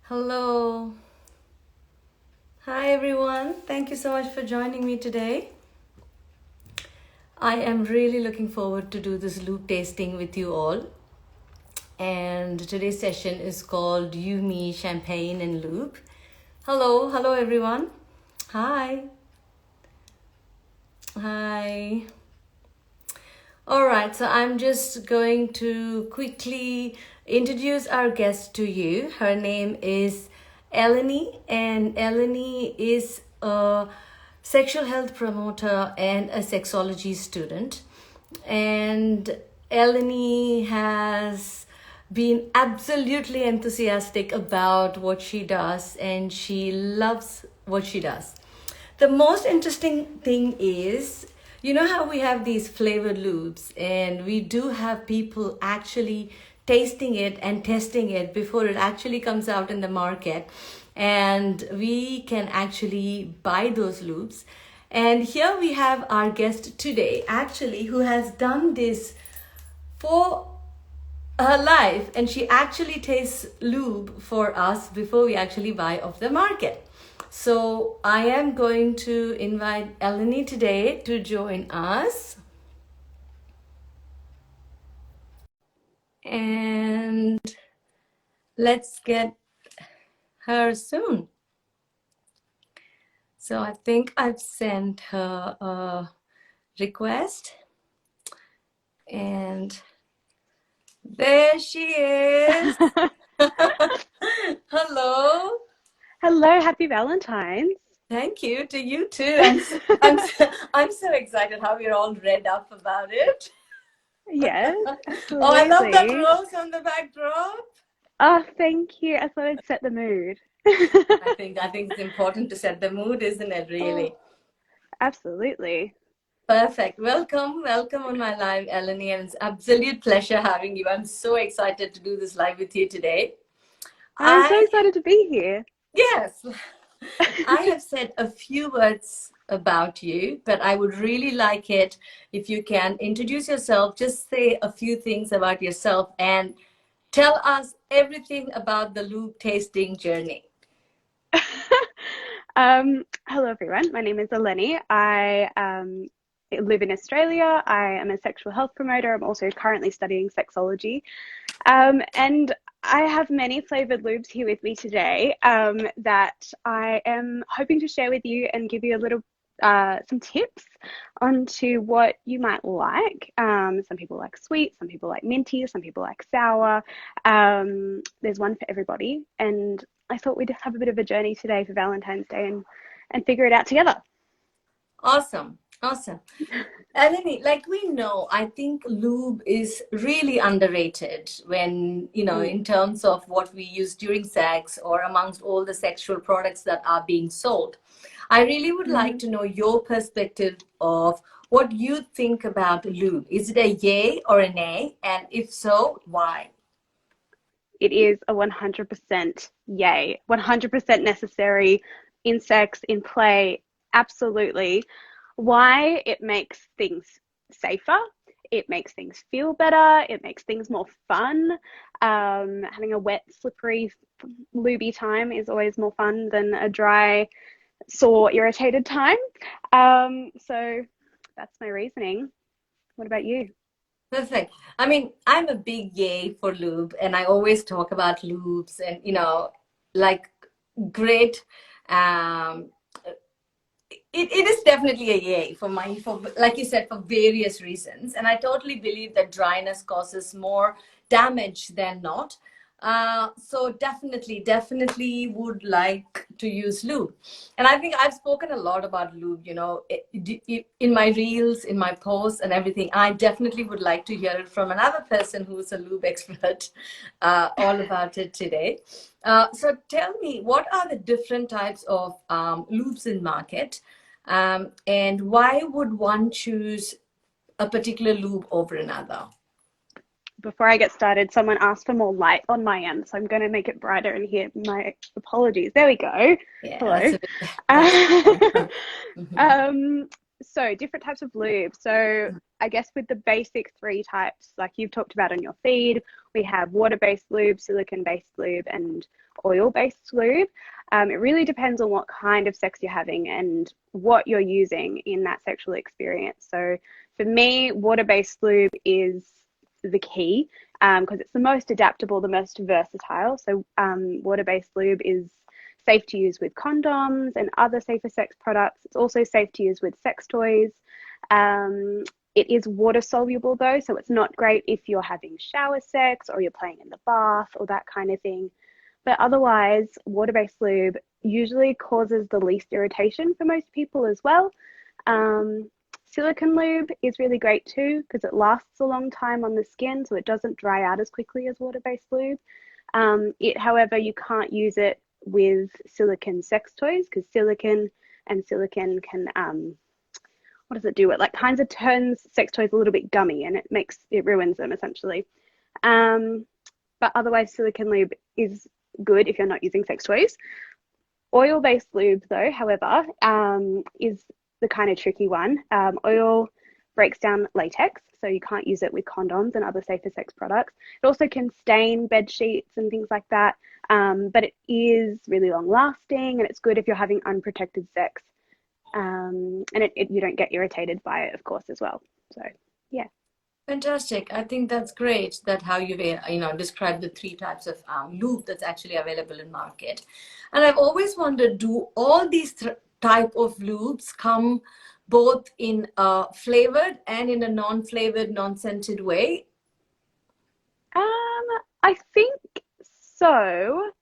Hello. Hi everyone. Thank you so much for joining me today. I am really looking forward to do this lube tasting with you all. And today's session is called You, Me, Champagne and Lube. Hello everyone. Hi. Hi. All right, so I'm just going to quickly introduce our guest to you. Her name is Eleni, and Eleni is a sexual health promoter and a sexology student. And Eleni has been absolutely enthusiastic about what she does, and she loves what she does. The most interesting thing is, you know how we have these flavored lubes, and we do have people actually tasting it and testing it before it actually comes out in the market, and we can actually buy those lubes. And here we have our guest today, actually, who has done this for her life, and she actually tastes lube for us before we actually buy off the market. So I am going to invite Eleni today to join us. And let's get her soon. So I think I've sent her a request. And there she is. Hello. Hello, happy Valentine's. Thank you to you too. I'm so excited how we're all read up about it. Yes, absolutely. Oh, I love that rose on the backdrop. Oh, thank you. I thought I'd set the mood. I think it's important to set the mood, isn't it, really? Oh, absolutely. Perfect. Welcome on my live, Eleni, and it's an absolute pleasure having you. I'm so excited to do this live with you today. I'm so excited to be here. Yes. I have said a few words about you, but I would really like it if you can introduce yourself, just say a few things about yourself and tell us everything about the lube tasting journey. Hello, everyone. My name is Eleni. I live in Australia. I am a sexual health promoter. I'm also currently studying sexology. And I have many flavored lubes here with me today that I am hoping to share with you and give you a little some tips onto what you might like. Some people like sweet, some people like minty, some people like sour. There's one for everybody, and I thought we'd have a bit of a journey today for Valentine's Day and figure it out together. Awesome. Eleni, like we know, I think lube is really underrated when, in terms of what we use during sex or amongst all the sexual products that are being sold. I really would like to know your perspective of what you think about lube. Is it a yay or a nay? And if so, why? It is a 100% yay, 100% necessary in sex, in play, absolutely. Why? It makes things safer, it makes things feel better, it makes things more fun. Having a wet, slippery, lubey time is always more fun than a dry, sore, irritated time. So that's my reasoning. What about you? Perfect. I mean, I'm a big yay for lube, and I always talk about lubes and, like great. Um, it is definitely a yay for like you said, for various reasons. And I totally believe that dryness causes more damage than not. So definitely would like to use lube. And I think I've spoken a lot about lube, in my reels, in my posts and everything. I definitely would like to hear it from another person who's a lube expert, all about it today. So tell me, what are the different types of lubes in market, and why would one choose a particular lube over another? Before I get started, someone asked for more light on my end, so I'm going to make it brighter in here. My apologies. There we go. Yeah, hello. So different types of lube. So I guess with the basic 3 types, like you've talked about on your feed, we have water-based lube, silicone-based lube, and oil-based lube. It really depends on what kind of sex you're having and what you're using in that sexual experience. So for me, water-based lube is the key because it's the most adaptable, the most versatile. So water-based lube is safe to use with condoms and other safer sex products. It's also safe to use with sex toys. It is water soluble though, so it's not great if you're having shower sex or you're playing in the bath or that kind of thing. But otherwise, water-based lube usually causes the least irritation for most people as well. Silicone lube is really great too because it lasts a long time on the skin, so it doesn't dry out as quickly as water-based lube. However, you can't use it with silicone sex toys because silicone can what does it do? It like kind of turns sex toys a little bit gummy and it ruins them essentially. But otherwise, silicone lube is good if you're not using sex toys. Oil-based lube though, however, is the kind of tricky one. Oil breaks down latex, so you can't use it with condoms and other safer sex products. It also can stain bed sheets and things like that, but it is really long lasting and it's good if you're having unprotected sex. And you don't get irritated by it, of course, as well. So, yeah. Fantastic. I think that's great that how you've described the 3 types of lube that's actually available in market. And I've always wondered, do all these type of lubes come both in a flavored and in a non-flavored, non-scented way? I think so.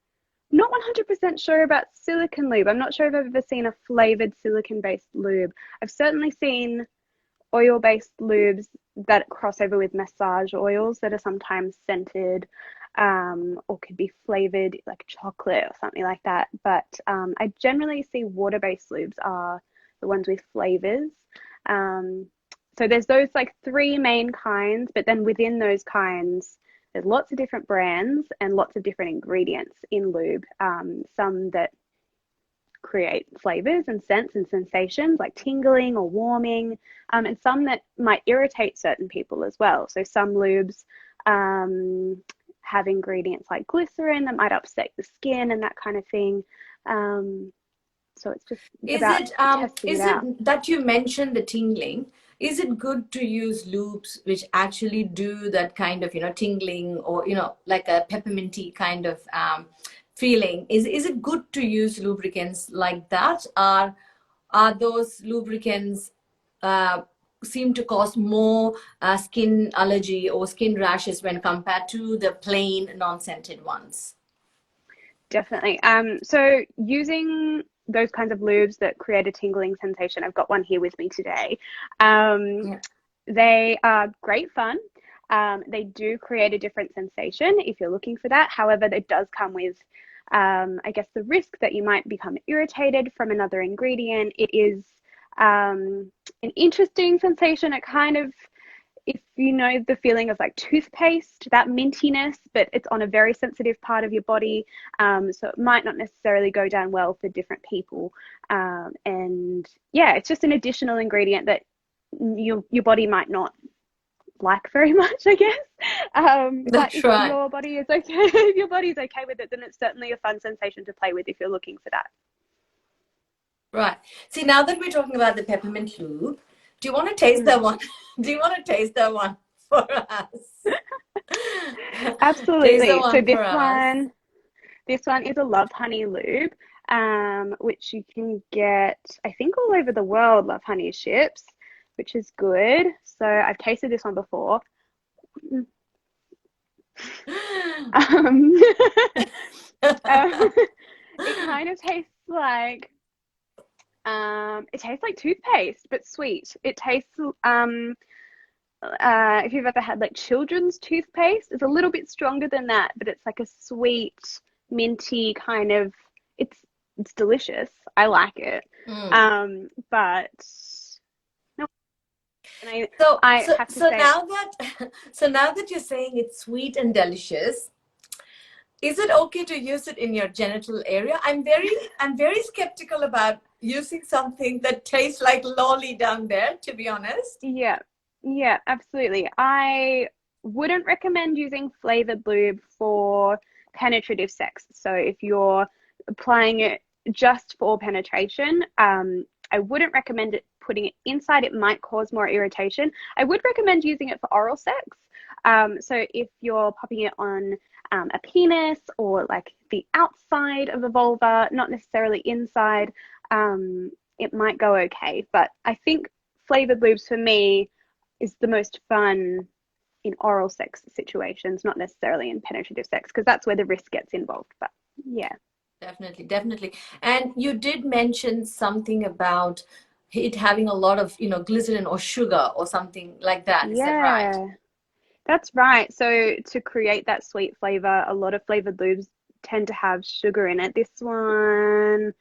Not 100% sure about silicone lube. I'm not sure if I've ever seen a flavored silicone-based lube. I've certainly seen oil-based lubes that cross over with massage oils that are sometimes scented or could be flavored like chocolate or something like that. But I generally see water-based lubes are the ones with flavors. So there's those like 3 main kinds, but then within those kinds, there's lots of different brands and lots of different ingredients in lube. Some that create flavors and scents and sensations like tingling or warming, and some that might irritate certain people as well. So some lubes have ingredients like glycerin that might upset the skin and that kind of thing. So it's just about testing it out. That you mentioned the tingling? Is it good to use lubes which actually do that kind of, tingling or, like a pepperminty kind of feeling? Is it good to use lubricants like that? Are those lubricants seem to cause more skin allergy or skin rashes when compared to the plain non-scented ones? Definitely. So using those kinds of lubes that create a tingling sensation, I've got one here with me today. They are great fun. They do create a different sensation if you're looking for that. However, it does come with, I guess, the risk that you might become irritated from another ingredient. It is an interesting sensation. It kind of, if you know the feeling of like toothpaste, that mintiness, but it's on a very sensitive part of your body. So it might not necessarily go down well for different people. And yeah, it's just an additional ingredient that your body might not like very much, I guess. But if your body is okay, if your body's okay with it, then it's certainly a fun sensation to play with if you're looking for that. Right. See, now that we're talking about the peppermint lube, do you want to taste that one? Do you want to taste that one for us? Absolutely. So this one is a Love Honey lube, which you can get, I think, all over the world. Love Honey ships, which is good. So I've tasted this one before. It kind of tastes like toothpaste, but sweet. It tastes if you've ever had like children's toothpaste, it's a little bit stronger than that, but it's like a sweet, minty kind of, it's delicious. I like it. But no. So now that you're saying it's sweet and delicious, is it okay to use it in your genital area? I'm very skeptical about using something that tastes like lolly down there, to be honest. Yeah. Yeah, absolutely. I wouldn't recommend using flavored lube for penetrative sex. So if you're applying it just for penetration, I wouldn't recommend it putting it inside. It might cause more irritation. I would recommend using it for oral sex. So if you're popping it on a penis or like the outside of a vulva, not necessarily inside, it might go okay. But I think flavored lubes for me is the most fun in oral sex situations, not necessarily in penetrative sex, because that's where the risk gets involved. But yeah. Definitely, definitely. And you did mention something about it having a lot of, glycerin or sugar or something like that. Is that right? Yeah, that's right. So to create that sweet flavor, a lot of flavored lubes tend to have sugar in it. This one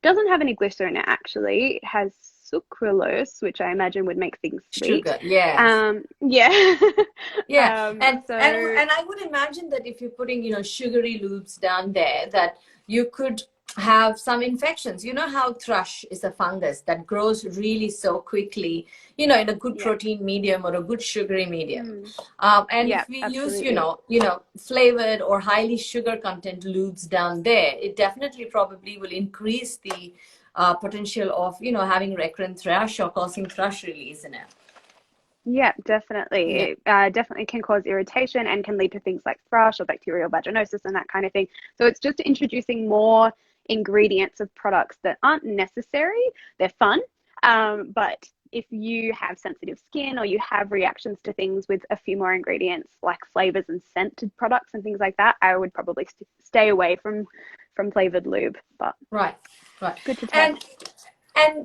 doesn't have any glycerin in it, actually. It has sucralose, which I imagine would make things sweet. Sugar, yes. Yeah. Yeah, and So I would imagine that if you're putting, sugary lubes down there, that you could have some infections. You know how thrush is a fungus that grows really so quickly, in a good yeah. protein medium or a good sugary medium. Mm, And yeah, if we use, absolutely. flavored or highly sugar content lubes down there, it definitely probably will increase the potential of, having recurrent thrush or causing thrush release in it. Yeah, definitely. Yeah. It definitely can cause irritation and can lead to things like thrush or bacterial vaginosis and that kind of thing. So it's just introducing more ingredients of products that aren't necessary. They're fun, but if you have sensitive skin or you have reactions to things with a few more ingredients like flavors and scented products and things like that, I would probably stay away from flavored lube. But Right, right. good to And test.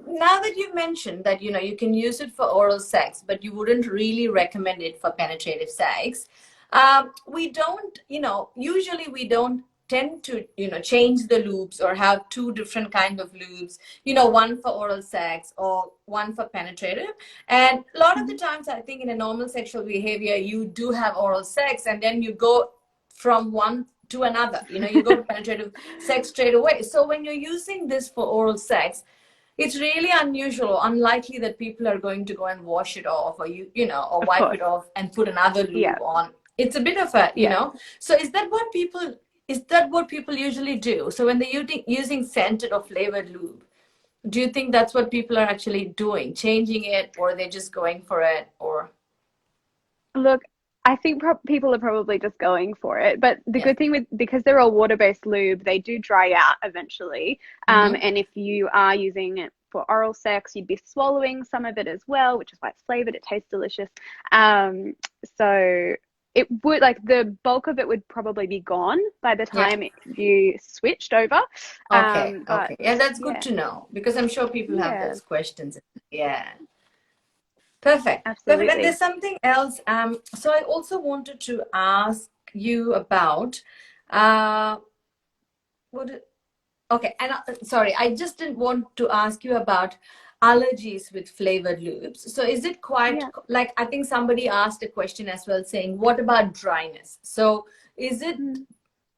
now that you've mentioned that, you can use it for oral sex, but you wouldn't really recommend it for penetrative sex, we don't, usually we don't tend to, change the lubes or have two different kind of lubes, one for oral sex or one for penetrative. And a lot of the Mhm. times, I think in a normal sexual behavior, you do have oral sex and then you go from one to another, you go to penetrative sex straight away. So when you're using this for oral sex, it's really unusual or unlikely that people are going to go and wash it off or or Of wipe course. it off and put another Yeah. lube on. It's a bit of a, Yeah. so is that what people usually do? So when they're using scented or flavored lube, do you think that's what people are actually doing, changing it, or they're just going for it, or Look, I think people are probably just going for it. But the yeah. good thing because they're all water-based lube, they do dry out eventually. Mm-hmm. And if you are using it for oral sex, you'd be swallowing some of it as well, which is why it's flavored. It tastes delicious. So it would like the bulk of it would probably be gone by the Yeah. time you switched over. Okay. But Okay. Yeah, that's good yeah, to know because I'm sure people have yeah, those questions. Yeah. Perfect. Perfect. And there's absolutely. something else. So I also wanted to ask you about uh what okay, and sorry, I just didn't want to ask you about allergies with flavored lubes. So is it quite Yeah. like I think somebody asked a question as well saying, what about dryness? So is it Mm.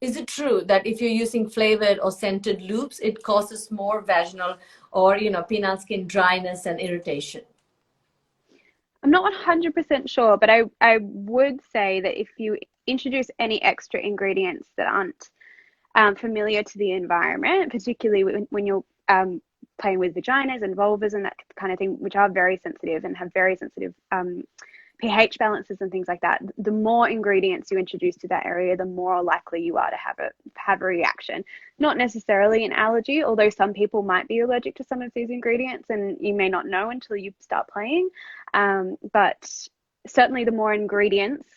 is it true that if you're using flavored or scented lubes, it causes more vaginal or penile skin dryness and irritation? I'm not 100% sure, but I would say that if you introduce any extra ingredients that aren't familiar to the environment, particularly when you're playing with vaginas and vulvas and that kind of thing, which are very sensitive and have very sensitive pH balances and things like that, the more ingredients you introduce to that area, the more likely you are to have a reaction. Not necessarily an allergy, although some people might be allergic to some of these ingredients, and you may not know until you start playing. But certainly, the more ingredients,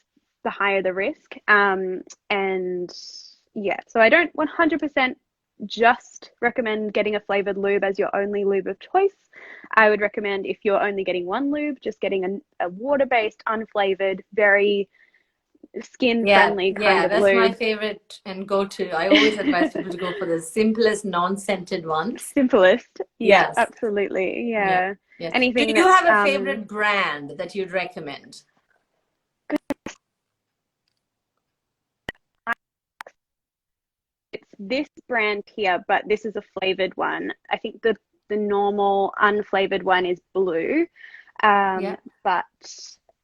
the higher the risk. And yeah, so I don't 100% just recommend getting a flavored lube as your only lube of choice. I would recommend if you're only getting one lube, just getting a water-based, unflavored, very Yeah, skin-friendly kind yeah, of that's my lube. favorite and go-to. I always advise people to go for the simplest, non-scented ones. Simplest. Yeah, Yes. absolutely. Yeah, Yeah. yeah. Do Anything you that's have a favorite brand that you'd recommend? it's this brand here, but this is a flavored one. I think the normal unflavored one is blue. Yeah. But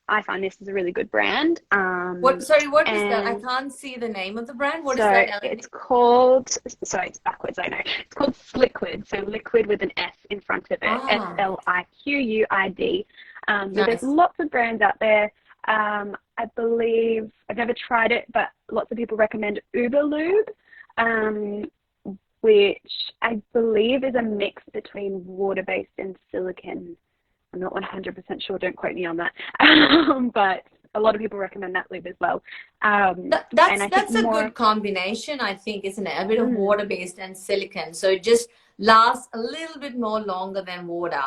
I find this is a really good brand. What is that? I can't see the name of the brand. What is that, Eleni? It's called, sorry, it's backwards, I know. It's called Sliquid. So liquid with an S in front of it. Sliquid. So there's lots of brands out there. I believe, I've never tried it, but lots of people recommend Uber Lube, which I believe is a mix between water-based and silicone. I'm not 100% sure, don't quote me on that. But a lot of people recommend that lube as well. That's a good combination, I think, isn't it? A bit of water-based and silicone. So it just lasts a little bit more longer than water.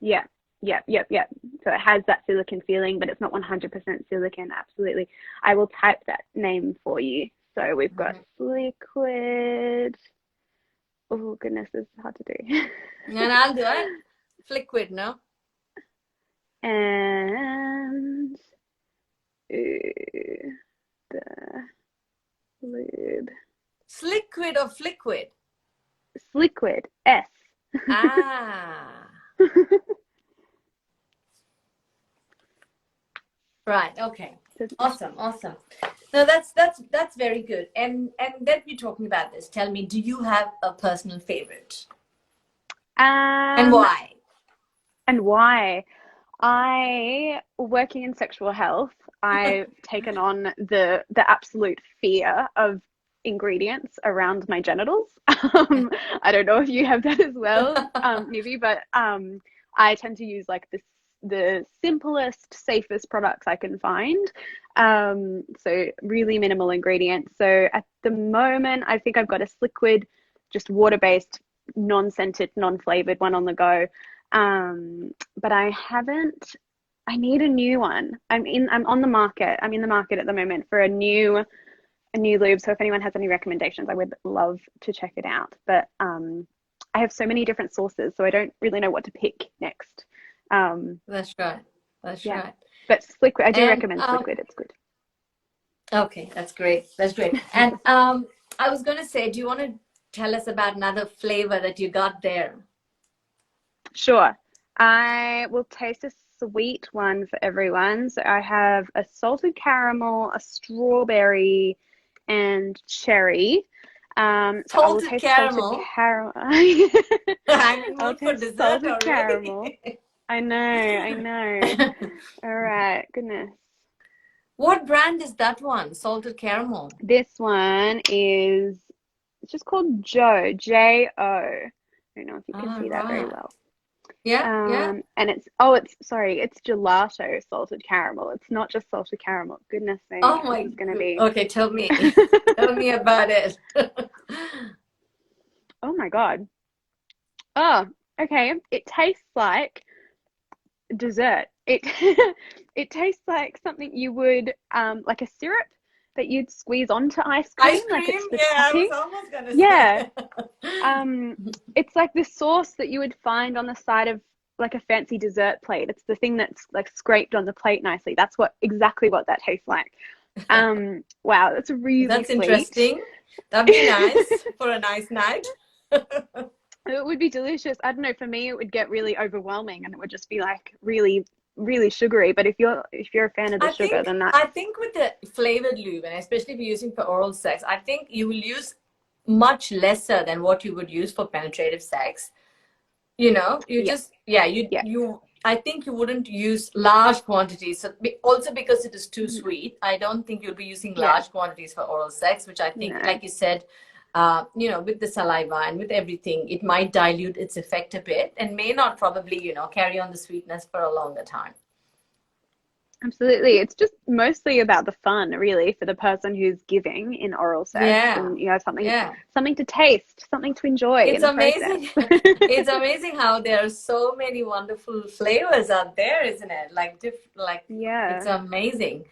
Yeah. So it has that silicone feeling, but it's not 100% silicone. Absolutely. I will type that name for you. So we've got Liquid. Oh, goodness, this is hard to do. And I'll do it. Liquid, no? And the lube. Sliquid or fliquid? Sliquid. S. Right. Okay. Awesome. No, that's very good. And that we're talking about this. Tell me, do you have a personal favorite? And why? I, working in sexual health, I've taken on the absolute fear of ingredients around my genitals. I don't know if you have that as well, Nivi, but I tend to use like the simplest, safest products I can find. So really minimal ingredients. So at the moment, I think I've got a Sliquid, just water-based, non-scented, non-flavored one on the go. But I need a new one. I'm in the market at the moment for a new lube. So if anyone has any recommendations, I would love to check it out. But I have so many different sources, so I don't really know what to pick next. That's right. But Sliquid, I do recommend Sliquid. It's good. Okay, that's great. And I was going to say, do you want to tell us about another flavor that you got there? Sure. I will taste a sweet one for everyone. So I have a salted caramel, a strawberry, and cherry. So I will taste salted caramel. I'm in mood for dessert salted already. Caramel. I know. All right, goodness. What brand is that one? Salted caramel. This one it's just called Joe, J-O. I don't know if you can see that very well. Yeah. And it's gelato salted caramel. It's not just salted caramel. Goodness me. Oh my, it's gonna be. Okay, tell me about it. Oh my God. Oh, okay. It tastes like dessert. It tastes like something you would like a syrup that you'd squeeze onto ice cream. Like it's the topping. I was almost gonna say. It's like the sauce that you would find on the side of like a fancy dessert plate. It's the thing that's like scraped on the plate nicely. That's exactly what that tastes like. Wow, that's really that's sweet. Interesting. That'd be nice for a nice night. It would be delicious. I don't know, for me it would get really overwhelming and it would just be like really, really sugary. But if you're a fan of the sugar, then that. I think with the flavored lube, and especially if you're using for oral sex, I think you will use much lesser than what you would use for penetrative sex. You know, I think you wouldn't use large quantities. So also because it is too sweet, I don't think you'll be using large quantities for oral sex, which I think, like you said, with the saliva and with everything, it might dilute its effect a bit and may not probably, carry on the sweetness for a longer time. Absolutely. It's just mostly about the fun, really, for the person who's giving in oral sex. Yeah. And something to taste, something to enjoy. It's amazing. It's amazing how there are so many wonderful flavors out there, isn't it? It's amazing.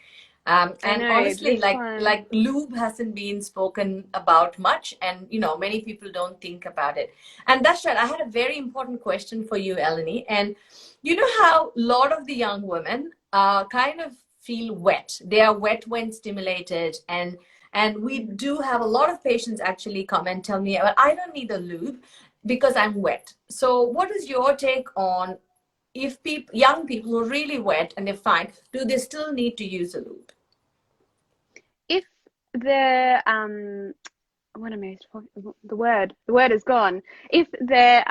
And honestly, like lube hasn't been spoken about much, and many people don't think about it. And that's right. I had a very important question for you, Eleni. And you know how a lot of the young women kind of feel wet. They are wet when stimulated, and we do have a lot of patients actually come and tell me, well, I don't need a lube because I'm wet. So what is your take on if young people who are really wet and they're fine, do they still need to use a lube? If the what am I talking? The word is gone. If their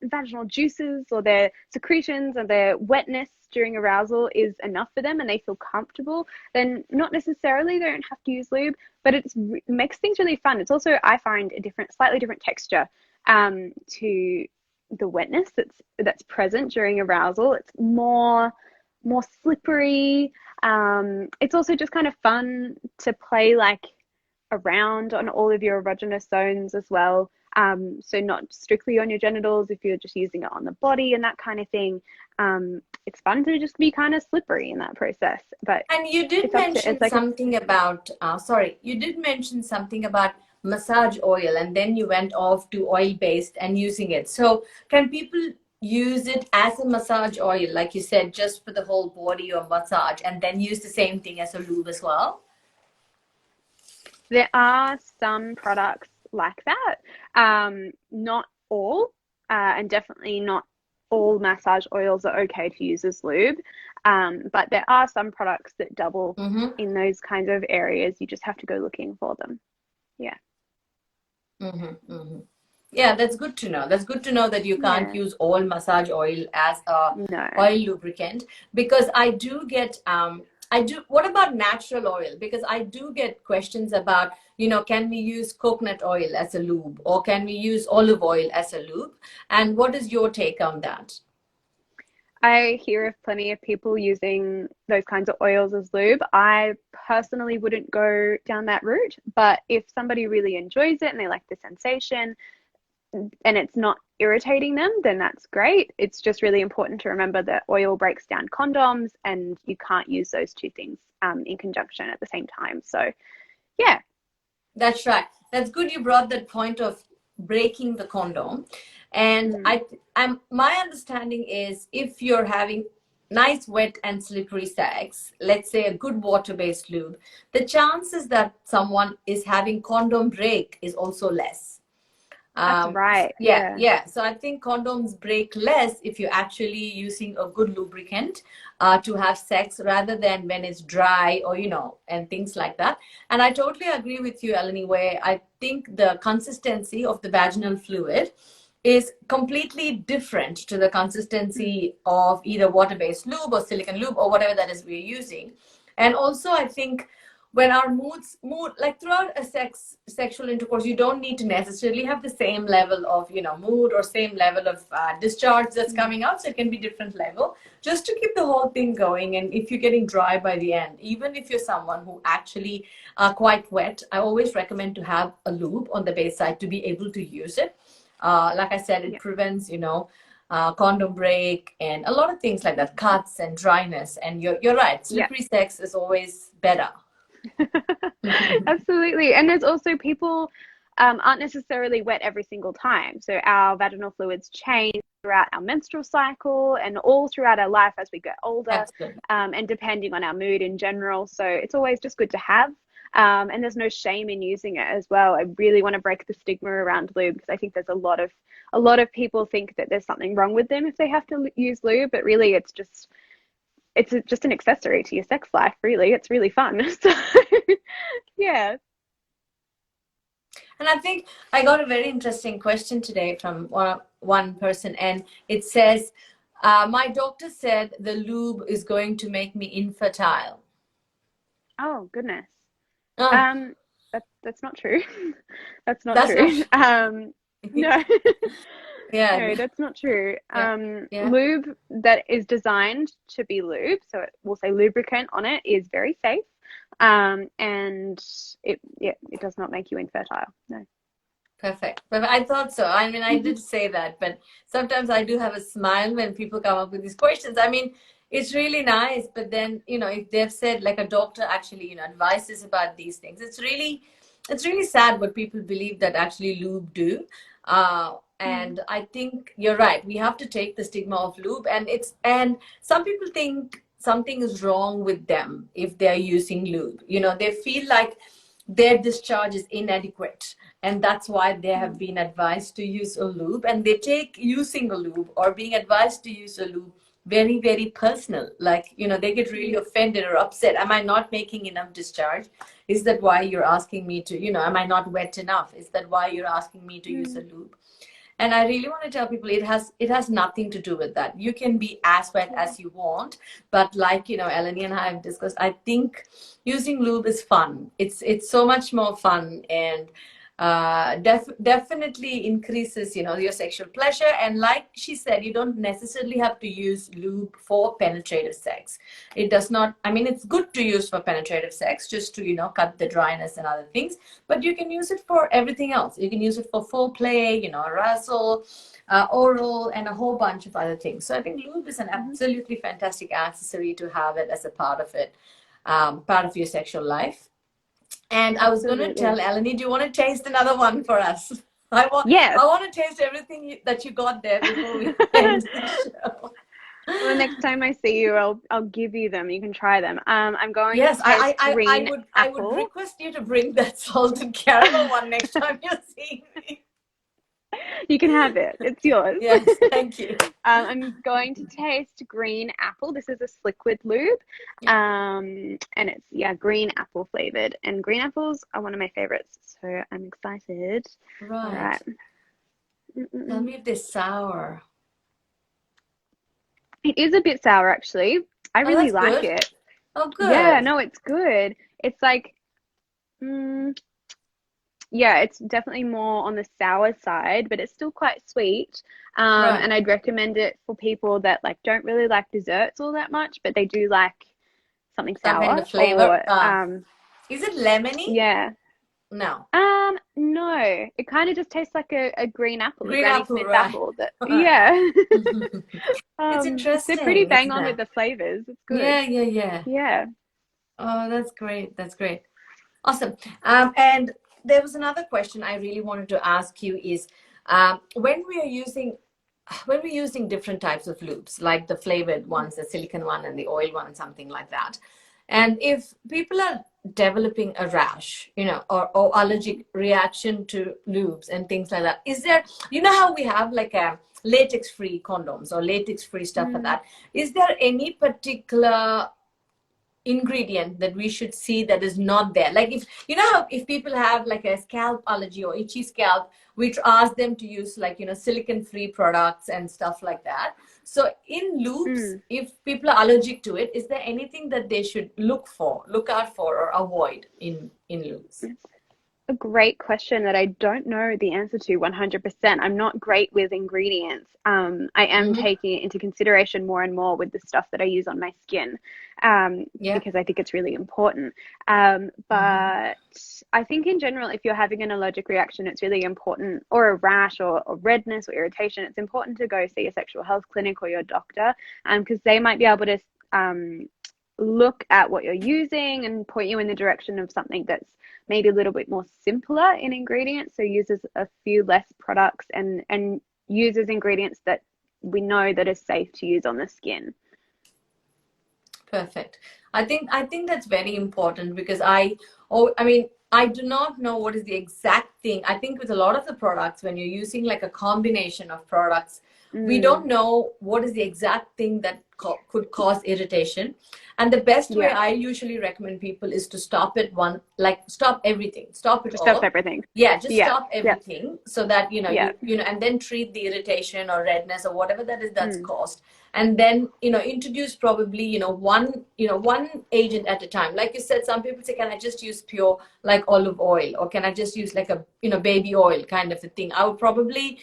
vaginal juices or their secretions or their wetness during arousal is enough for them and they feel comfortable, then not necessarily they don't have to use lube, but it makes things really fun. It's also, I find, a slightly different texture to the wetness that's present during arousal. It's more slippery. It's also just kind of fun to play like around on all of your erogenous zones as well. So not strictly on your genitals if you're just using it on the body and that kind of thing. It's fun to just be kind of slippery in that process. But and you did mention something about you did mention something about massage oil, and then you went off to oil-based and using it. So can people use it as a massage oil, like you said, just for the whole body or massage, and then use the same thing as a lube as well? There are some products like that. Not all, and definitely not all massage oils are okay to use as lube. But there are some products that double in those kinds of areas. You just have to go looking for them. Yeah. Yeah, that's good to know. That's good to know that you can't use all massage oil as a oil lubricant, because I do get what about natural oil? Because I do get questions about, can we use coconut oil as a lube, or can we use olive oil as a lube? And what is your take on that? I hear of plenty of people using those kinds of oils as lube. I personally wouldn't go down that route, but if somebody really enjoys it and they like the sensation and it's not irritating them, then that's great. It's just really important to remember that oil breaks down condoms and you can't use those two things in conjunction at the same time. So, yeah. That's right. That's good you brought that point of breaking the condom. And my understanding is if you're having nice, wet and slippery sex, let's say a good water-based lube, the chances that someone is having condom break is also less. That's right. Yeah. So I think condoms break less if you're actually using a good lubricant to have sex, rather than when it's dry or, and things like that. And I totally agree with you, Eleni, where I think the consistency of the vaginal fluid is completely different to the consistency of either water-based lube or silicone lube or whatever that is we're using. And also, I think when our mood, like throughout a sexual intercourse, you don't need to necessarily have the same level of, mood or same level of discharge that's coming out. So it can be different level, just to keep the whole thing going. And if you're getting dry by the end, even if you're someone who actually are quite wet, I always recommend to have a lube on the base side to be able to use it. Like I said, it prevents, condom break and a lot of things like that, cuts and dryness. And you're right, slippery sex is always better. Absolutely. And there's also people aren't necessarily wet every single time. So our vaginal fluids change throughout our menstrual cycle and all throughout our life as we get older, and depending on our mood in general. So it's always just good to have. And there's no shame in using it as well. I really want to break the stigma around lube, because I think there's a lot of people think that there's something wrong with them if they have to use lube, but really it's just an accessory to your sex life, really. It's really fun. So, yeah. And I think I got a very interesting question today from one person, and it says, my doctor said the lube is going to make me infertile. Oh, goodness. That's not true. That's not true. No. No, that's not true. Lube that is designed to be lube, so we'll say lubricant on it, is very safe, and it does not make you infertile. No. Perfect. I thought so. I mean, I did say that, but sometimes I do have a smile when people come up with these questions. I mean, it's really nice, but then, if they've said, like, a doctor actually, advises about these things, it's really sad what people believe that actually lube do. And I think you're right. We have to take the stigma of lube, and some people think something is wrong with them if they're using lube. They feel like their discharge is inadequate, and that's why they have been advised to use a lube, and they take using a lube or being advised to use a lube very, very personal. Like, you know, they get really offended or upset. Am I not making enough discharge? Is that why you're asking me to, you know, am I not wet enough? Is that why you're asking me to use a lube? And I really want to tell people it has nothing to do with that. You can be as wet as you want, but like, you know, Eleni and I have discussed, I think using lube is fun. It's so much more fun, and definitely increases, you know, your sexual pleasure. And like she said, you don't necessarily have to use lube for penetrative sex. It does not, I mean, it's good to use for penetrative sex just to, you know, cut the dryness and other things, but you can use it for everything else. You can use it for foreplay, you know, arousal, oral, and a whole bunch of other things. So I think lube is an absolutely fantastic accessory to have it as a part of it, part of your sexual life. And I was going to tell Eleni, do you want to taste another one for us? I want to taste everything that you got there before we end the show. Well, next time I see you, I'll give you them. You can try them. I'm going yes, to taste green apple. I would request you to bring that salted caramel one next time you're seeing me. You can have it. It's yours. Yes, thank you. I'm going to taste green apple. This is a Sliquid lube. And it's, green apple flavored. And green apples are one of my favorites. So I'm excited. Right. All right. Tell me if they're sour. It is a bit sour, actually. I really like it. Oh, good. Yeah, no, it's good. It's like, yeah, it's definitely more on the sour side, but it's still quite sweet. And I'd recommend it for people that like don't really like desserts all that much, but they do like something sour. Kind of flavor. Or, is it lemony? Yeah. No. No. It kind of just tastes like a green apple. Green apple, apple. Yeah. It's interesting. They're pretty bang on with the flavors. It's good. Yeah. Oh, that's great. That's great. Awesome. And there was another question I really wanted to ask you is when we're using different types of lubes, like the flavored ones, the silicone one and the oil one, something like that. And if people are developing a rash, you know, or allergic reaction to lubes and things like that, is there, you know how we have like a latex-free condoms or latex-free stuff like that, is there any particular ingredient that we should see that is not there? Like if, you know how if people have like a scalp allergy or itchy scalp, we ask them to use like, you know, silicone-free products and stuff like that. So in lubes, if people are allergic to it, is there anything that they should look out for or avoid in lubes? A great question that I don't know the answer to 100%. I'm not great with ingredients. I am taking it into consideration more and more with the stuff that I use on my skin, because I think it's really important. But I think in general, if you're having an allergic reaction, it's really important, or a rash or redness or irritation, it's important to go see a sexual health clinic or your doctor, because they might be able to look at what you're using and point you in the direction of something that's maybe a little bit more simpler in ingredients, so uses a few less products and uses ingredients that we know that are safe to use on the skin. Perfect. I think that's very important, because I do not know what is the exact thing. I think with a lot of the products, when you're using like a combination of products, we don't know what is the exact thing that could cause irritation. And the best way I usually recommend people is to stop stop everything. Stop everything. Yeah, just stop everything so that, you know, you know, and then treat the irritation or redness or whatever that is that's caused. And then, you know, introduce probably, you know, one agent at a time. Like you said, some people say, can I just use pure like olive oil, or can I just use like a, you know, baby oil kind of a thing? I would probably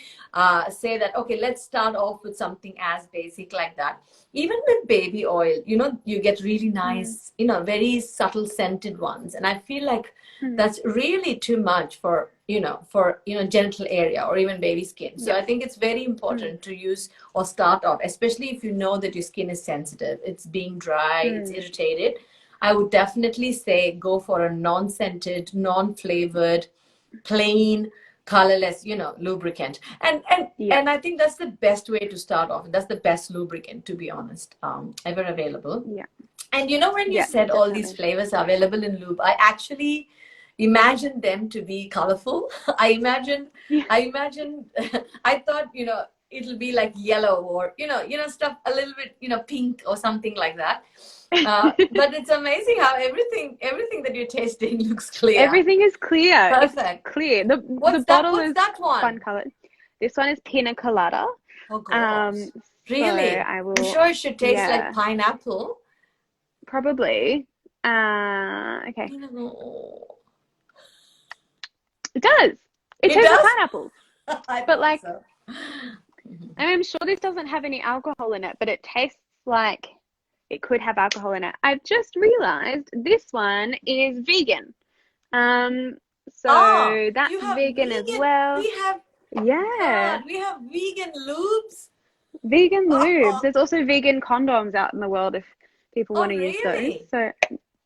say that, okay, let's start off with something as basic like that. Even with baby oil, you know, you get really nice, you know, very subtle scented ones. And I feel like that's really too much for genital area or even baby skin. So I think it's very important to use or start off, especially if you know that your skin is sensitive, it's being dry, it's irritated. I would definitely say go for a non-scented, non-flavored, plain, colorless, you know, lubricant. And I think that's the best way to start off. That's the best lubricant, to be honest, ever available. Yeah. And you know, when you said all these flavors are available in lube, I actually imagine them to be colorful. I thought, you know, it'll be like yellow, or stuff a little bit pink or something like that. But it's amazing how everything that you're tasting looks clear. Everything is clear. Perfect. It's clear. The bottle is fun colored. This one is pina colada. Oh gosh. Really? So I'm sure it should taste like pineapple. Probably. Okay. It does. It tastes like pineapple. But like, so. I'm sure this doesn't have any alcohol in it, but it tastes like it could have alcohol in it. I've just realized this one is vegan. So that's vegan as well. We have God, we have vegan lubes. Vegan lubes. There's also vegan condoms out in the world if people want to use those. So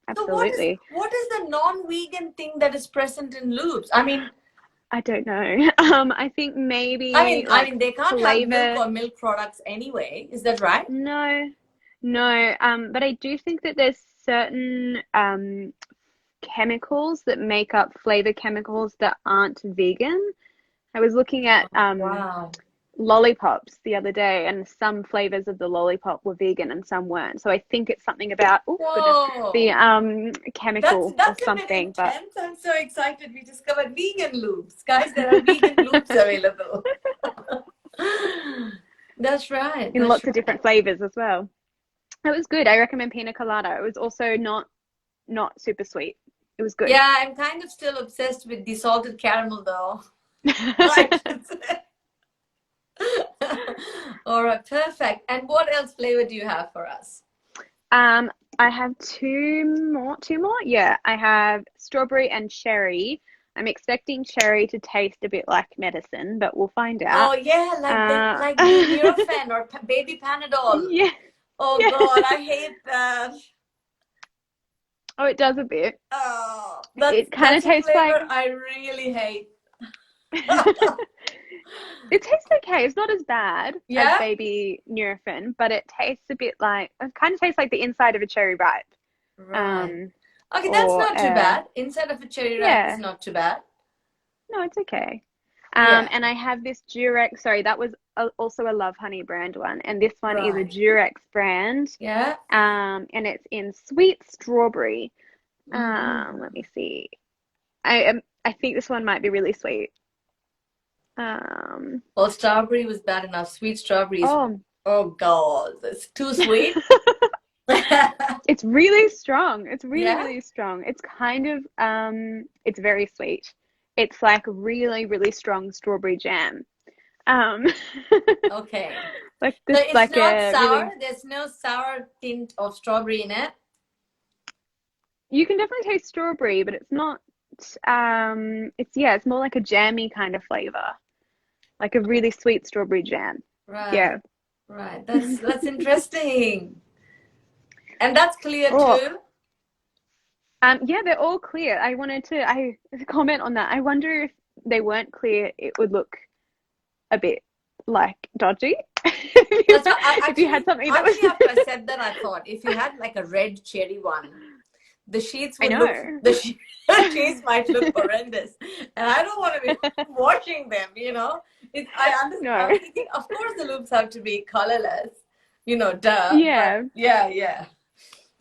absolutely. So what is the non-vegan thing that is present in lubes? I mean, I don't know. I think maybe. I mean, they can't have milk or milk products anyway. Is that right? No. But I do think that there's certain chemicals that make up flavor chemicals that aren't vegan. I was looking at lollipops the other day, and some flavors of the lollipop were vegan and some weren't. So I think it's something about the chemical or something. But I'm so excited. We discovered vegan lubes. Guys, there are vegan lubes available. That's right. In lots of different flavors as well. It was good. I recommend pina colada. It was also not super sweet. It was good. Yeah, I'm kind of still obsessed with the salted caramel though. All right, perfect. And what else flavor do you have for us? I have two more. Yeah, I have strawberry and cherry. I'm expecting cherry to taste a bit like medicine, but we'll find out. Oh yeah, like the Nurofen or baby Panadol. Yeah. Oh God, I hate that. Oh, it does a bit. Oh, it kind of tastes like. I really hate. It tastes okay. It's not as bad as baby Nurofen, but it tastes a bit like. It kind of tastes like the inside of a cherry ripe. Right. Okay, that's not too bad. Inside of a cherry ripe is not too bad. No, it's okay. And I have this Durex. Sorry, that was also a Love Honey brand one, and this one is a Durex brand. Yeah. And it's in sweet strawberry. Let me see. I think this one might be really sweet. Well, strawberry was bad enough. Sweet strawberries. Oh God, it's too sweet. It's really strong. It's really strong. It's kind of it's very sweet. It's like really, really strong strawberry jam. Okay. Like this, so it's like not sour. There's no sour tint of strawberry in it. You can definitely taste strawberry, but it's not. It's more like a jammy kind of flavor, like a really sweet strawberry jam. Right. Yeah. Right. That's interesting. And that's clear too. Yeah, they're all clear. I wanted to comment on that. I wonder if they weren't clear, it would look a bit like dodgy. If you had something that was. After I said that, I thought if you had like a red cherry one, the sheets would the sheets might look horrendous, and I don't want to be washing them. I understand. No. I'm thinking, of course, the loops have to be colorless. Duh. Yeah. Yeah.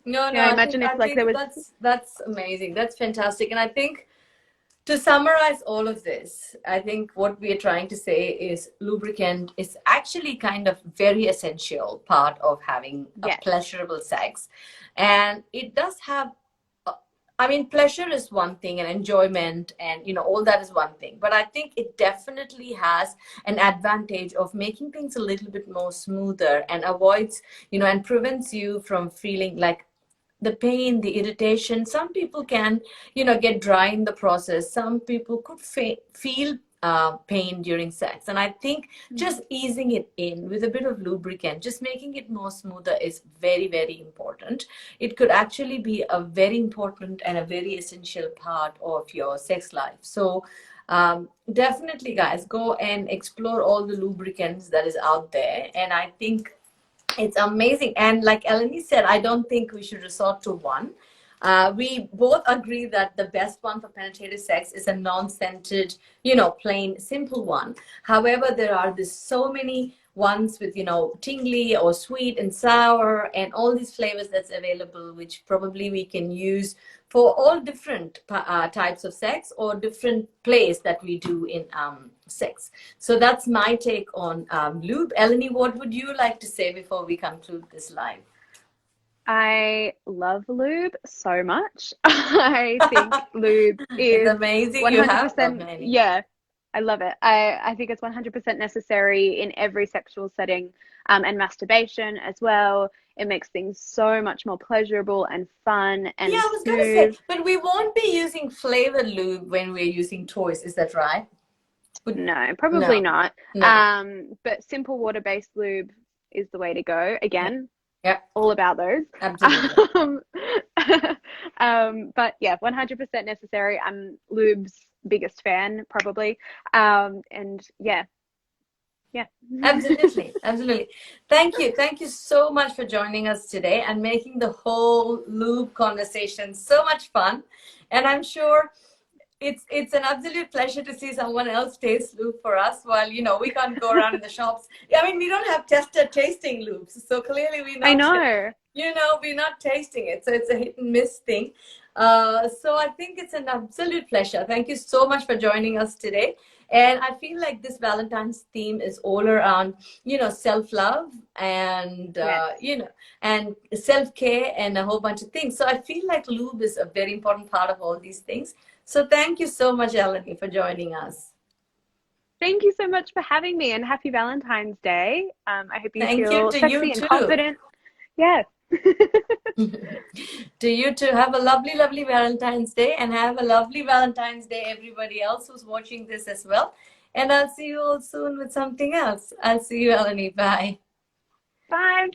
No. I imagine if like there was. That's amazing. That's fantastic, and I think to summarize all of this, I think what we are trying to say is lubricant is actually kind of very essential part of having a pleasurable sex, and it does have. Pleasure is one thing, and enjoyment and, all that is one thing. But I think it definitely has an advantage of making things a little bit more smoother and avoids, and prevents you from feeling like the pain, the irritation. Some people can, get dry in the process. Some people could feel pain during sex. And I think just easing it in with a bit of lubricant, just making it more smoother is very, very important. It could actually be a very important and a very essential part of your sex life. So definitely, guys, go and explore all the lubricants that is out there. And I think it's amazing. And like Eleni said, I don't think we should resort to one. We both agree that the best one for penetrative sex is a non-scented, you know, plain, simple one. However, there are this so many ones with, you know, tingly or sweet and sour and all these flavors that's available, which probably we can use for all different types of sex or different plays that we do in sex. So that's my take on lube. Eleni, what would you like to say before we conclude this live? I love lube so much. I think lube It's is amazing 100%, you have that many. yeah, I love it. I think it's 100% necessary in every sexual setting, and masturbation as well. It makes things so much more pleasurable and fun and Yeah, I was going to smooth. say, but we won't be using flavored lube when we're using toys. Is that right? No, probably No, not. no. But simple water-based lube is the way to go. Again, Yeah, all about those. absolutely. But yeah, 100% necessary. I'm lube's biggest fan, probably. And yeah. Absolutely, absolutely. Thank you. Thank you so much for joining us today and making the whole lube conversation so much fun. And I'm sure it's an absolute pleasure to see someone else taste lube for us while, you know, we can't go around in the shops. I mean, we don't have tasting lubes, so clearly we're not, I know. you know, we're not tasting it. So it's a hit and miss thing. So I think it's an absolute pleasure. Thank you so much for joining us today. And I feel like this Valentine's theme is all around, you know, self-love and, you know, and self-care and a whole bunch of things. So I feel like lube is a very important part of all these things. So thank you so much, Eleni, for joining us. Thank you so much for having me, and happy Valentine's Day. I hope you Thank you feel to sexy you and too. confident. Yeah. To you too. Have a lovely, lovely Valentine's Day, and have a lovely Valentine's Day, everybody else who's watching this as well. And I'll see you all soon with something else. I'll see you, Eleni. Bye. Bye.